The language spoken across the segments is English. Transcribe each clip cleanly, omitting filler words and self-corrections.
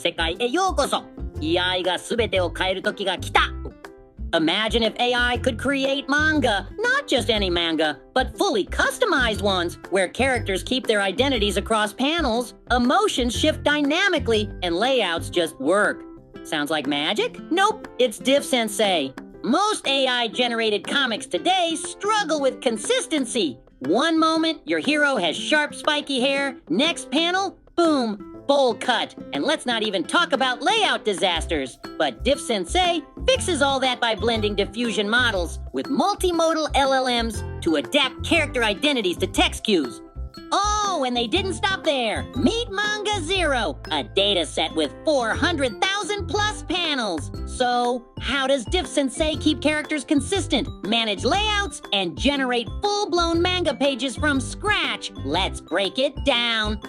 世界へようこそ。AI が全てを変える時が来た。Imagine if AI could create manga, not just any manga, but fully customized ones, where characters keep their identities across panels, emotions shift dynamically, and layouts just work. Sounds like magic? Nope, it's DiffSensei. Most AI-generated comics today struggle with consistency. One moment, your hero has sharp, spiky hair. Next panel, boom, bowl cut. And let's not even talk about layout disasters. But DiffSensei fixes all that by blending diffusion models with multi-modal LLMs to adapt character identities to text cues. Oh, and they didn't stop there. Meet MangaZero, a dataset with 400,000 plus panels. So, how does DiffSensei keep characters consistent, manage layouts, and generate full-blown manga pages from scratch? Let's break it down.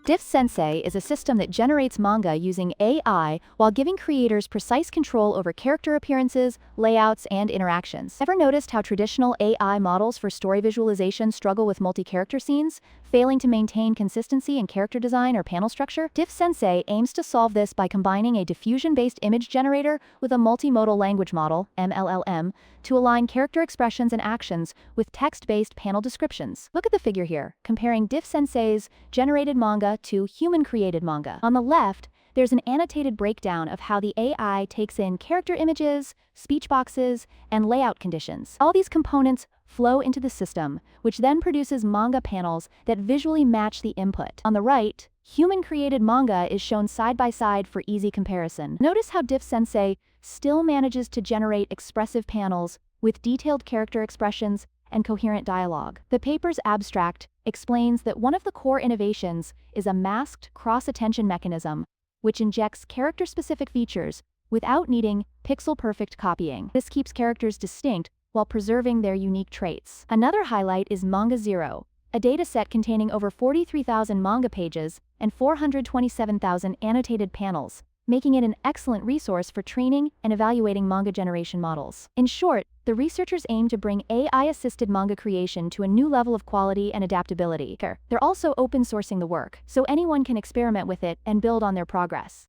DiffSensei is a system that generates manga using AI while giving creators precise control over character appearances, layouts, and interactions. Ever noticed how traditional AI models for story visualization struggle with multi-character scenes, failing to maintain consistency in character design or panel structure? DiffSensei aims to solve this by combining a diffusion-based image generator with a multimodal language model, LLM, to align character expressions and actions with text-based panel descriptions. Look at the figure here, comparing DiffSensei's generated manga to human-created manga. On the left, there's an annotated breakdown of how the AI takes in character images, speech boxes, and layout conditions. All these components flow into the system, which then produces manga panels that visually match the input. On the right, human-created manga is shown side by side for easy comparison. Notice how DiffSensei still manages to generate expressive panels with detailed character expressions and coherent dialogue. The paper's abstract explains that one of the core innovations is a masked cross-attention mechanism, which injects character-specific features without needing pixel-perfect copying. This keeps characters distinct while preserving their unique traits. Another highlight is MangaZero, a dataset containing over 43,000 manga pages and 427,000 annotated panels, making it an excellent resource for training and evaluating manga generation models. In short, the researchers aim to bring AI-assisted manga creation to a new level of quality and adaptability. They're also open-sourcing the work, so anyone can experiment with it and build on their progress.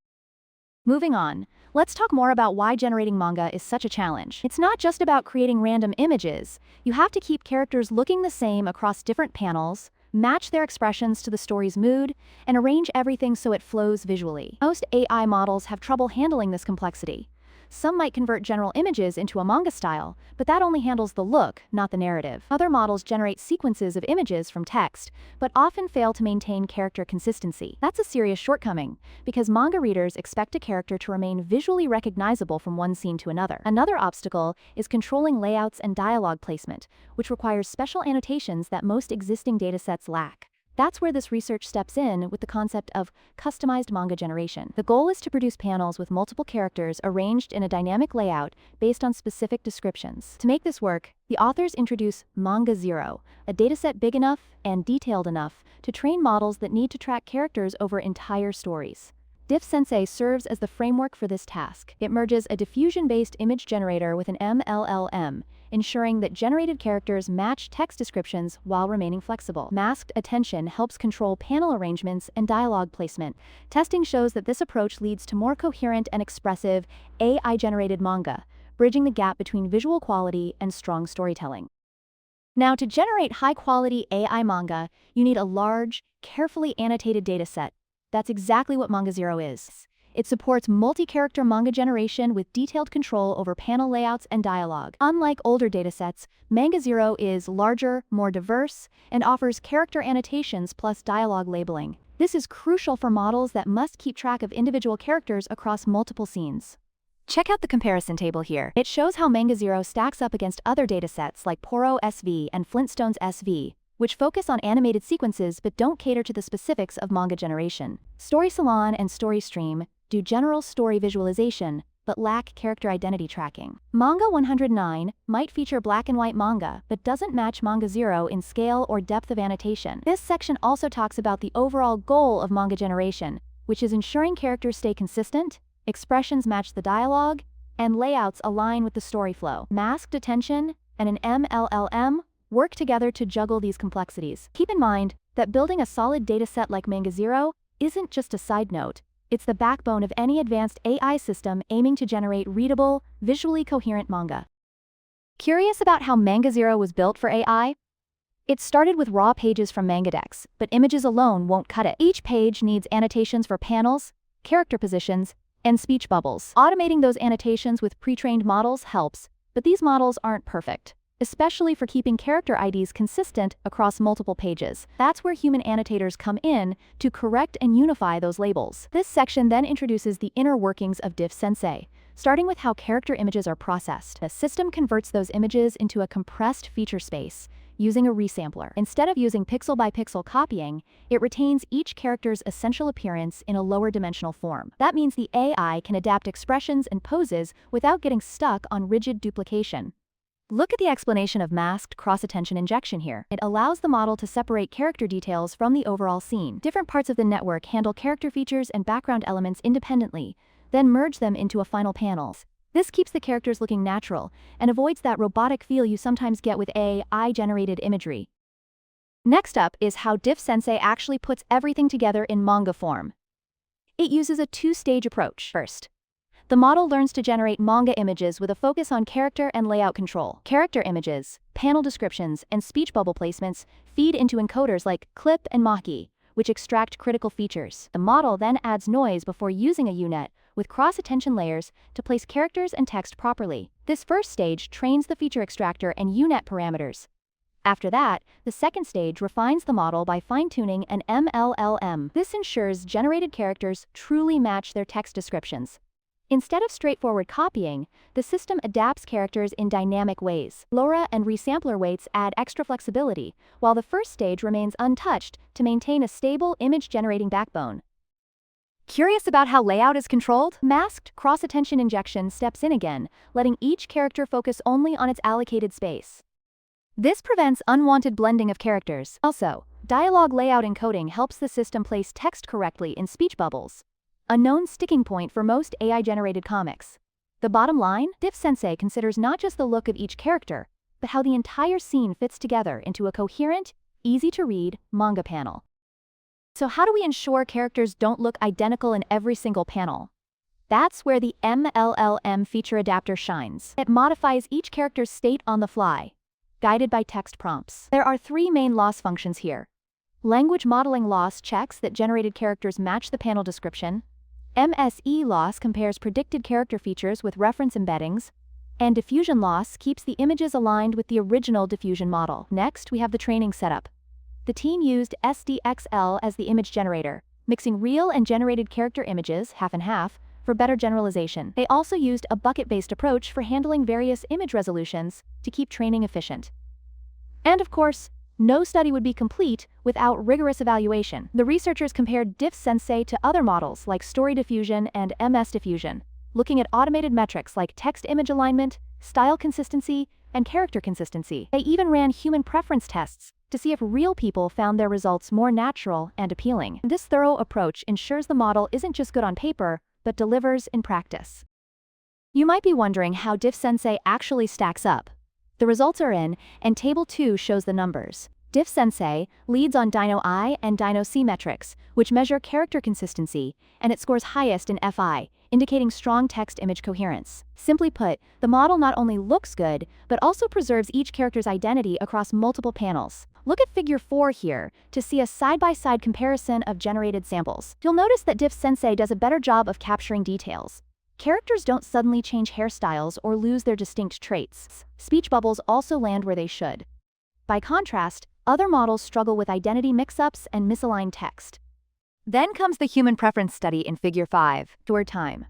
Moving on, let's talk more about why generating manga is such a challenge. It's not just about creating random images. You have to keep characters looking the same across different panels, match their expressions to the story's mood, and arrange everything so it flows visually. Most AI models have trouble handling this complexity. Some might convert general images into a manga style, but that only handles the look, not the narrative. Other models generate sequences of images from text, but often fail to maintain character consistency. That's a serious shortcoming, because manga readers expect a character to remain visually recognizable from one scene to another. Another obstacle is controlling layouts and dialogue placement, which requires special annotations that most existing datasets lack. That's where this research steps in with the concept of customized manga generation. The goal is to produce panels with multiple characters arranged in a dynamic layout based on specific descriptions. To make this work, the authors introduce MangaZero, a dataset big enough and detailed enough to train models that need to track characters over entire stories. DiffSensei serves as the framework for this task. It merges a diffusion-based image generator with an MLLM, ensuring that generated characters match text descriptions while remaining flexible. Masked attention helps control panel arrangements and dialogue placement. Testing shows that this approach leads to more coherent and expressive AI-generated manga, bridging the gap between visual quality and strong storytelling. Now, to generate high-quality AI manga, you need a large, carefully annotated dataset. That's exactly what MangaZero is. It supports multi-character manga generation with detailed control over panel layouts and dialogue. Unlike older datasets, MangaZero is larger, more diverse, and offers character annotations plus dialogue labeling. This is crucial for models that must keep track of individual characters across multiple scenes. Check out the comparison table here. It shows how MangaZero stacks up against other datasets like Poro SV and Flintstones SV, which focus on animated sequences but don't cater to the specifics of manga generation. Story Salon and StoryStream do general story visualization, but lack character identity tracking. Manga 109 might feature black and white manga, but doesn't match MangaZero in scale or depth of annotation. This section also talks about the overall goal of manga generation, which is ensuring characters stay consistent, expressions match the dialogue, and layouts align with the story flow. Masked attention and an MLLM work together to juggle these complexities. Keep in mind that building a solid dataset like MangaZero isn't just a side note. It's the backbone of any advanced AI system aiming to generate readable, visually coherent manga. Curious about how MangaZero was built for AI? It started with raw pages from MangaDex, but images alone won't cut it. Each page needs annotations for panels, character positions, and speech bubbles. Automating those annotations with pre-trained models helps, but these models aren't perfect, especially for keeping character IDs consistent across multiple pages. That's where human annotators come in to correct and unify those labels. This section then introduces the inner workings of DiffSensei, starting with how character images are processed. The system converts those images into a compressed feature space using a resampler. Instead of using pixel-by-pixel copying, it retains each character's essential appearance in a lower dimensional form. That means the AI can adapt expressions and poses without getting stuck on rigid duplication. Look at the explanation of masked cross-attention injection here. It allows the model to separate character details from the overall scene. Different parts of the network handle character features and background elements independently, then merge them into a final panel. This keeps the characters looking natural and avoids that robotic feel you sometimes get with AI-generated imagery. Next up is how DiffSensei actually puts everything together in manga form. It uses a two-stage approach. First, the model learns to generate manga images with a focus on character and layout control. Character images, panel descriptions, and speech bubble placements feed into encoders like Clip and Maki, which extract critical features. The model then adds noise before using a UNet with cross-attention layers to place characters and text properly. This first stage trains the feature extractor and UNet parameters. After that, the second stage refines the model by fine-tuning an MLLM. This ensures generated characters truly match their text descriptions. Instead of straightforward copying, the system adapts characters in dynamic ways. LoRa and resampler weights add extra flexibility, while the first stage remains untouched to maintain a stable image-generating backbone. Curious about how layout is controlled? Masked cross-attention injection steps in again, letting each character focus only on its allocated space. This prevents unwanted blending of characters. Also, dialogue layout encoding helps the system place text correctly in speech bubbles, a known sticking point for most AI-generated comics. The bottom line? DiffSensei considers not just the look of each character, but how the entire scene fits together into a coherent, easy-to-read manga panel. So how do we ensure characters don't look identical in every single panel? That's where the MLLM feature adapter shines. It modifies each character's state on the fly, guided by text prompts. There are three main loss functions here. Language modeling loss checks that generated characters match the panel description. MSE loss compares predicted character features with reference embeddings. And diffusion loss keeps the images aligned with the original diffusion model. Next, we have the training setup. The team used SDXL as the image generator, mixing real and generated character images, half and half, for better generalization. They also used a bucket-based approach for handling various image resolutions to keep training efficient. And of course, no study would be complete without rigorous evaluation. The researchers compared DiffSensei to other models like Story Diffusion and MS Diffusion, looking at automated metrics like text-image alignment, style consistency, and character consistency. They even ran human preference tests to see if real people found their results more natural and appealing. This thorough approach ensures the model isn't just good on paper, but delivers in practice. You might be wondering how DiffSensei actually stacks up. The results are in, and Table 2 shows the numbers. DiffSensei leads on Dino I and Dino C metrics, which measure character consistency, and it scores highest in FI, indicating strong text-image coherence. Simply put, the model not only looks good, but also preserves each character's identity across multiple panels. Look at Figure 4 here to see a side-by-side comparison of generated samples. You'll notice that DiffSensei does a better job of capturing details. Characters don't suddenly change hairstyles or lose their distinct traits. Speech bubbles also land where they should. By contrast, other models struggle with identity mix-ups and misaligned text. Then comes the human preference study in Figure 5, Tour Time.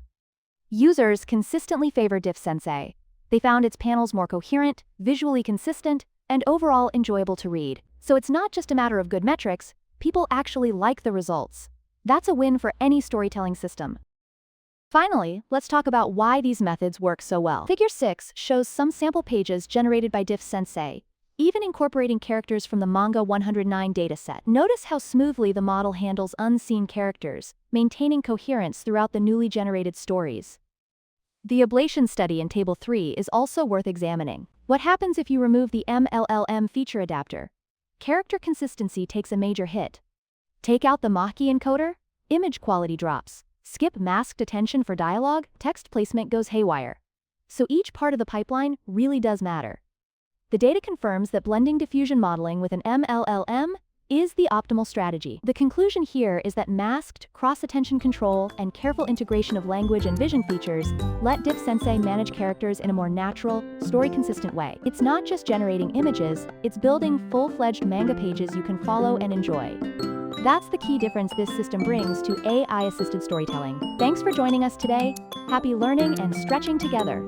Users consistently favor DiffSensei. They found its panels more coherent, visually consistent, and overall enjoyable to read. So it's not just a matter of good metrics, people actually like the results. That's a win for any storytelling system. Finally, let's talk about why these methods work so well. Figure 6 shows some sample pages generated by DiffSensei, even incorporating characters from the Manga 109 dataset. Notice how smoothly the model handles unseen characters, maintaining coherence throughout the newly generated stories. The ablation study in Table 3 is also worth examining. What happens if you remove the MLLM feature adapter? Character consistency takes a major hit. Take out the Maki encoder? Image quality drops. Skip masked attention for dialogue, text placement goes haywire. So each part of the pipeline really does matter. The data confirms that blending diffusion modeling with an MLLM is the optimal strategy. The conclusion here is that masked, cross-attention control, and careful integration of language and vision features let DiffSensei manage characters in a more natural, story-consistent way. It's not just generating images, it's building full-fledged manga pages you can follow and enjoy. That's the key difference this system brings to AI-assisted storytelling. Thanks for joining us today. Happy learning and stretching together.